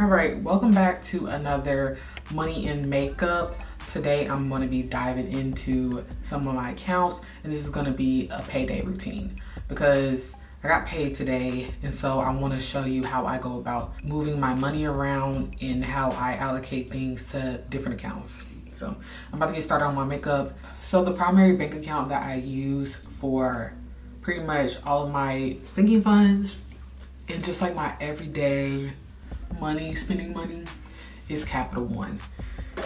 All right, welcome back to another money in makeup. Today I'm going to be diving into some of my accounts, and this is going to be a payday routine because I got paid today, and so I want to show you how I go about moving my money around and how I allocate things to different accounts. So I'm about to get started on my makeup. So the primary bank account that I use for pretty much all of my sinking funds and just like my everyday money, spending money, is Capital One.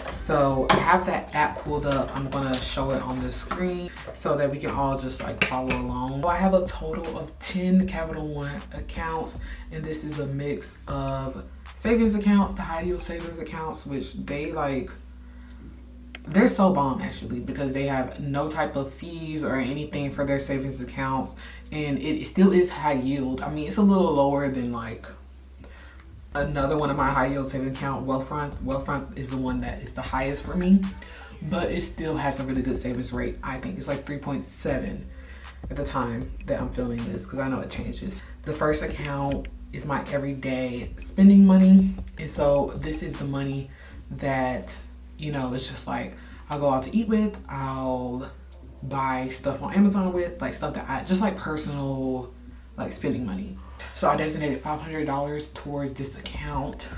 So I have that app pulled up. I'm gonna show it on the screen so that we can all just like follow along. So I have a total of 10 Capital One accounts, and this is a mix of savings accounts, the high yield savings accounts, which they're so bomb actually because they have no type of fees or anything for their savings accounts, and it still is high yield. I mean, it's a little lower than like another one of my high yield savings account, Wealthfront is the one that is the highest for me, but it still has a really good savings rate. I think it's like 3.7 at the time that I'm filming this because I know it changes. The first account is my everyday spending money, and so this is the money that, you know, it's just like I'll go out to eat with, I'll buy stuff on Amazon with, like stuff that I just like personal like spending money. So I designated $500 towards this account,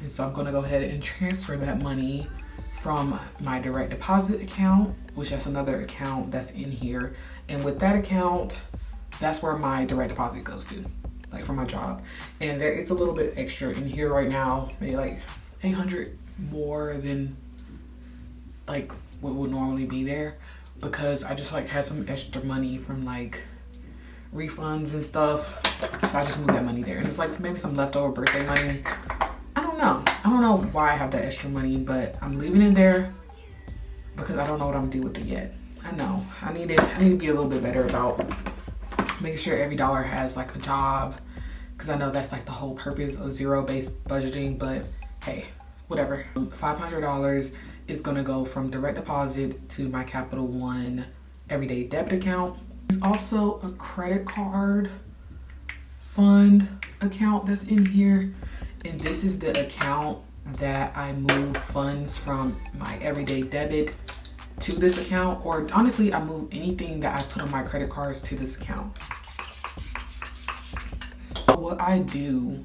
and so I'm gonna go ahead and transfer that money from my direct deposit account, which that's another account that's in here, and with that account, that's where my direct deposit goes to, like for my job. And there it's a little bit extra in here right now, maybe like 800 more than like what would normally be there, because I just like had some extra money from like refunds and stuff, so I just moved that money there. And it's like maybe some leftover birthday money. I don't know why I have that extra money, but I'm leaving it there because I don't know what I'm gonna do with it yet. I know I need to be a little bit better about making sure every dollar has like a job, because I know that's like the whole purpose of zero-based budgeting. But hey, whatever. $500 is gonna go from direct deposit to my Capital One everyday debit account. There's also a credit card fund account that's in here, and this is the account that I move funds from my everyday debit to this account, or honestly I move anything that I put on my credit cards to this account. What I do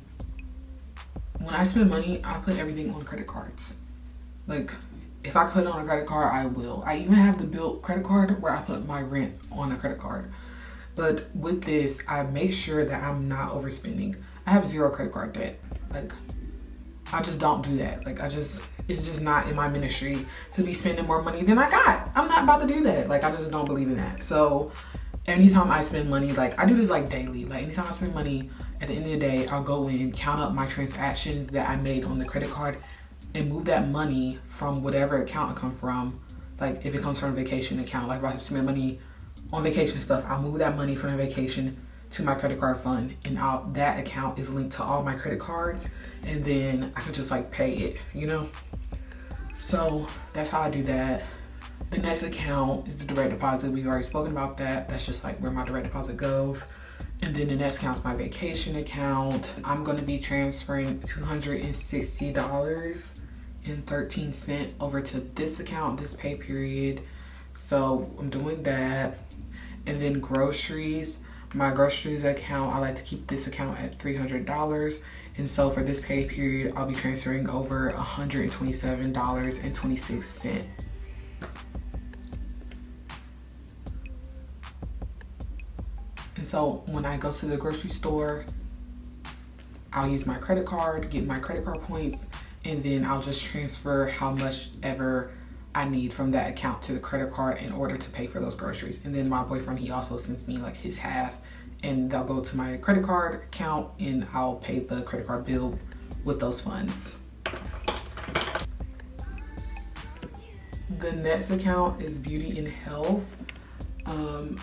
when I spend money, I put everything on credit cards. Like if I put it on a credit card, I will. I even have the built credit card where I put my rent on a credit card. But with this, I make sure that I'm not overspending. I have zero credit card debt. Like, I just don't do that. Like, it's just not in my ministry to be spending more money than I got. I'm not about to do that. Like, I just don't believe in that. So, anytime I spend money, like, I do this like daily. Like, anytime I spend money, at the end of the day, I'll go in, count up my transactions that I made on the credit card, and move that money from whatever account it comes from. Like if it comes from a vacation account, like if I spend money on vacation stuff, I'll move that money from the vacation to my credit card fund, and that account is linked to all my credit cards, and then I can just like pay it, you know? So that's how I do that. The next account is the direct deposit. We've already spoken about that. That's just like where my direct deposit goes. And then the next account is my vacation account. I'm gonna be transferring $260.13 over to this account, this pay period. So I'm doing that. And then groceries, my groceries account, I like to keep this account at $300. And so for this pay period, I'll be transferring over $127.26. And so when I go to the grocery store, I'll use my credit card, get my credit card points, and then I'll just transfer how much ever I need from that account to the credit card in order to pay for those groceries. And then my boyfriend, he also sends me like his half, and they'll go to my credit card account, and I'll pay the credit card bill with those funds. The next account is beauty and health.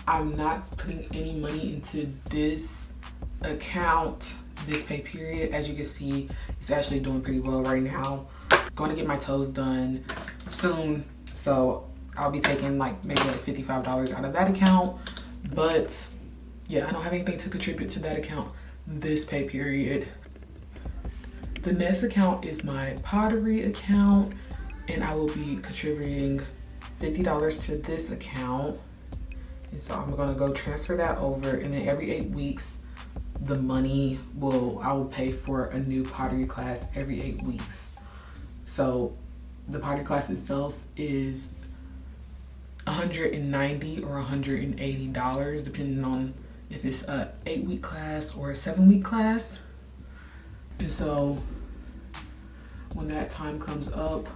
I'm not putting any money into this account this pay period. As you can see, it's actually doing pretty well right now. Going to get my toes done soon, so I'll be taking like maybe like $55 out of that account. But yeah, I don't have anything to contribute to that account this pay period. The next account is my pottery account, and I will be contributing $50 to this account. And so I'm gonna go transfer that over, and then every 8 weeks, I will pay for a new pottery class every 8 weeks. So the pottery class itself is $190 or $180, depending on if it's a 8-week class or a 7-week class. And so when that time comes up,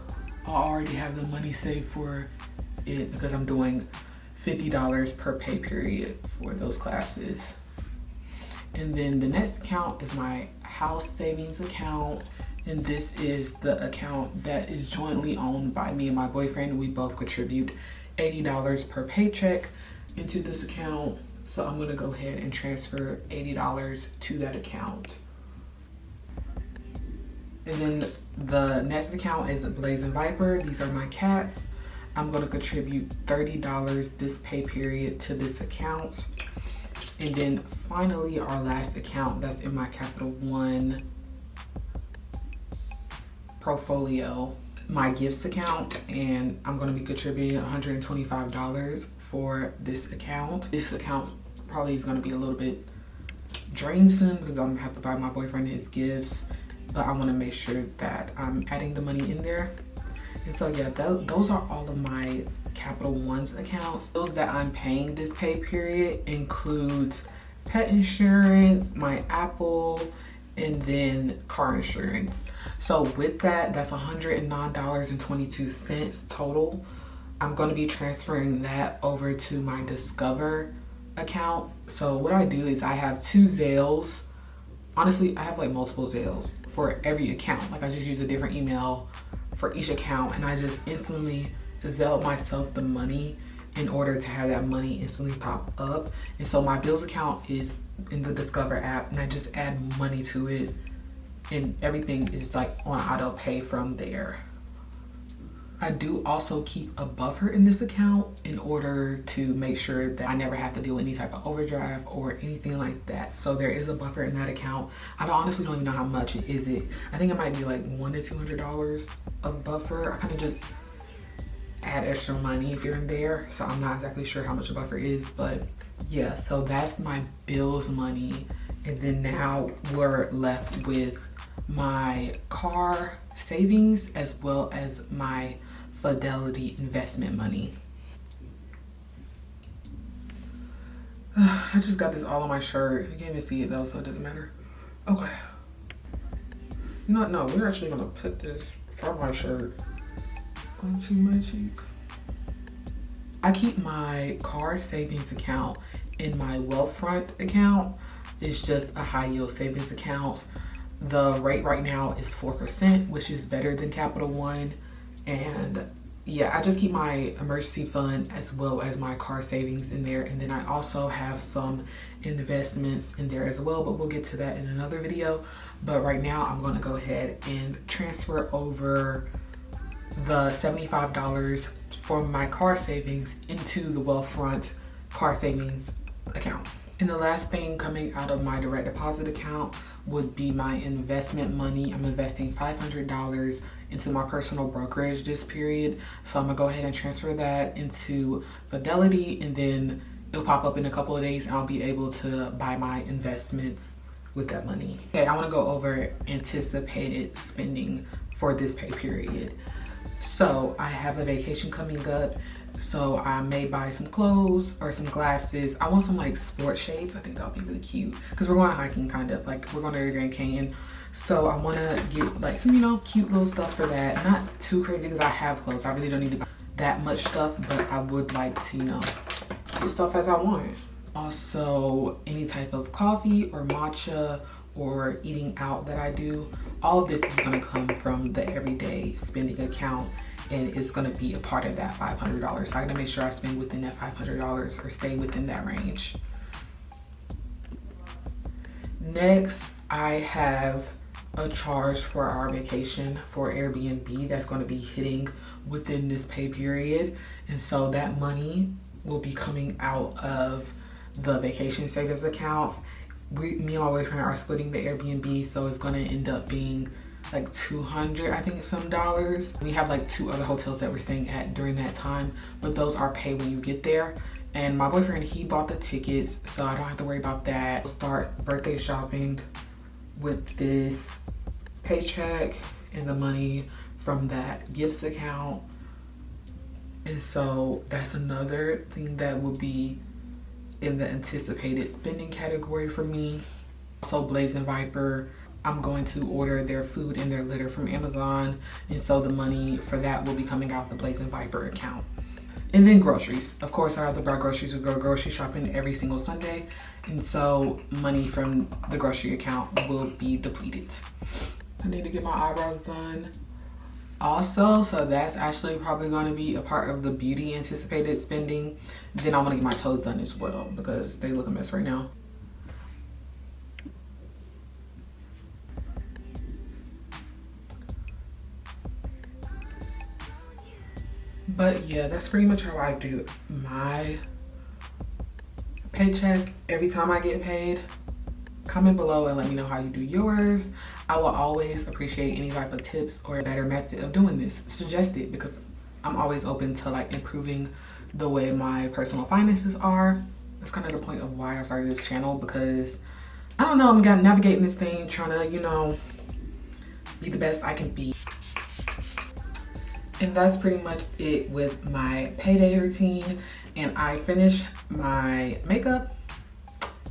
I'll already have the money saved for it because I'm doing $50 per pay period for those classes. And then the next account is my house savings account. And this is the account that is jointly owned by me and my boyfriend. We both contribute $80 per paycheck into this account. So I'm gonna go ahead and transfer $80 to that account. And then the next account is Blazing Viper. These are my cats. I'm gonna contribute $30 this pay period to this account. And then finally, our last account that's in my Capital One portfolio, my gifts account, and I'm gonna be contributing $125 for this account. This account probably is gonna be a little bit drained soon because I'm gonna have to buy my boyfriend his gifts, but I wanna make sure that I'm adding the money in there. And so yeah, those are all of my Capital One's accounts. Those that I'm paying this pay period includes pet insurance, my Apple, and then car insurance. So with that, that's $109.22 total. I'm gonna be transferring that over to my Discover account. So what I do is I have 2 Zales. Honestly, I have like multiple Zales for every account. Like I just use a different email for each account, and I just instantly Zelle myself the money in order to have that money instantly pop up. And so my bills account is in the Discover app, and I just add money to it, and everything is like on auto pay from there. I do also keep a buffer in this account in order to make sure that I never have to do any type of overdraft or anything like that. So there is a buffer in that account. I honestly don't even know how much it is. I think it might be like $100 to $200 of buffer. I kind of just add extra money here and there, so I'm not exactly sure how much a buffer is, but yeah, so that's my bills money. And then now we're left with my car savings as well as my Fidelity investment money. I just got this all on my shirt. You can't even see it though, so it doesn't matter. Okay. You know what? No, we're actually gonna put this from my shirt onto my cheek. I keep my car savings account in my Wealthfront account. It's just a high yield savings account. The rate right now is 4%, which is better than Capital One. And yeah, I just keep my emergency fund as well as my car savings in there. And then I also have some investments in there as well, but we'll get to that in another video. But right now I'm gonna go ahead and transfer over the $75 for my car savings into the Wealthfront car savings account. And the last thing coming out of my direct deposit account would be my investment money. I'm investing $500 into my personal brokerage this period. So I'm gonna go ahead and transfer that into Fidelity, and then it'll pop up in a couple of days and I'll be able to buy my investments with that money. Okay, I wanna go over anticipated spending for this pay period. So I have a vacation coming up. So I may buy some clothes or some glasses. I want some like sport shades. I think that'll be really cute because we're going hiking, kind of like we're going to the Grand Canyon. So I want to get like some, cute little stuff for that. Not too crazy because I have clothes. I really don't need to buy that much stuff, but I would like to, get stuff as I want. Also, any type of coffee or matcha or eating out that I do, all of this is going to come from the everyday spending account, and it's going to be a part of that $500. So I got to make sure I spend within that $500 or stay within that range. Next, I have a charge for our vacation for Airbnb that's going to be hitting within this pay period. And so that money will be coming out of the vacation savings accounts. Me and my boyfriend are splitting the Airbnb, so it's going to end up being like 200, I think, some dollars. We have like 2 other hotels that we're staying at during that time, but those are paid when you get there. And my boyfriend, he bought the tickets, so I don't have to worry about that. Start birthday shopping with this paycheck and the money from that gifts account. And so that's another thing that will be in the anticipated spending category for me. Also, Blaze and Viper, I'm going to order their food and their litter from Amazon, and so the money for that will be coming out the Blaze and Viper account. And then groceries. Of course, I have to buy groceries. We go grocery shopping every single Sunday, and so money from the grocery account will be depleted. I need to get my eyebrows done also, so that's actually probably going to be a part of the beauty anticipated spending. Then I want to get my toes done as well because they look a mess right now. But yeah, that's pretty much how I do my paycheck every time I get paid. Comment below and let me know how you do yours. I will always appreciate any type of tips or a better method of doing this. Suggest it, because I'm always open to like improving the way my personal finances are. That's kind of the point of why I started this channel, because I don't know, I'm navigating this thing, trying to, you know, be the best I can be. And that's pretty much it with my payday routine. And I finished my makeup.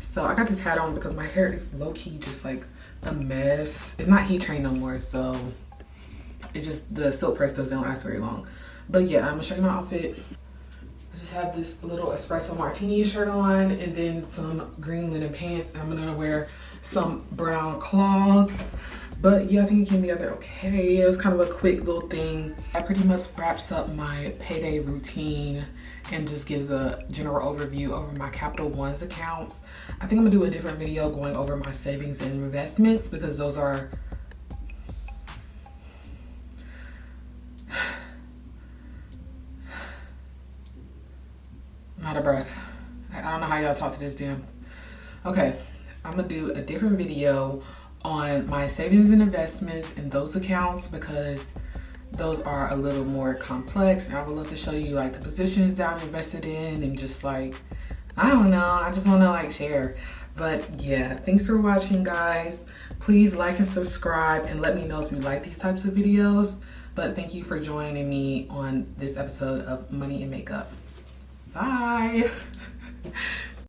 So I got this hat on because my hair is low-key just like a mess. It's not heat trained no more, so it's just the silk press don't last very long. But yeah, I'm gonna show you my outfit. I just have this little espresso martini shirt on and then some green linen pants, and I'm gonna wear some brown clogs. But yeah, I think it came together okay. It was kind of a quick little thing. That pretty much wraps up my payday routine and just gives a general overview over my Capital One's accounts. I think I'm gonna do a different video going over my savings and investments, because those are I'm out of breath. I don't know how y'all talk to this damn. Okay, I'm gonna do a different video on my savings and investments in those accounts, because those are a little more complex, and I would love to show you like the positions that I'm invested in, and just like, I don't know, I just want to like share. But yeah, thanks for watching, guys. Please like and subscribe and let me know if you like these types of videos. But thank you for joining me on this episode of Money and Makeup. Bye.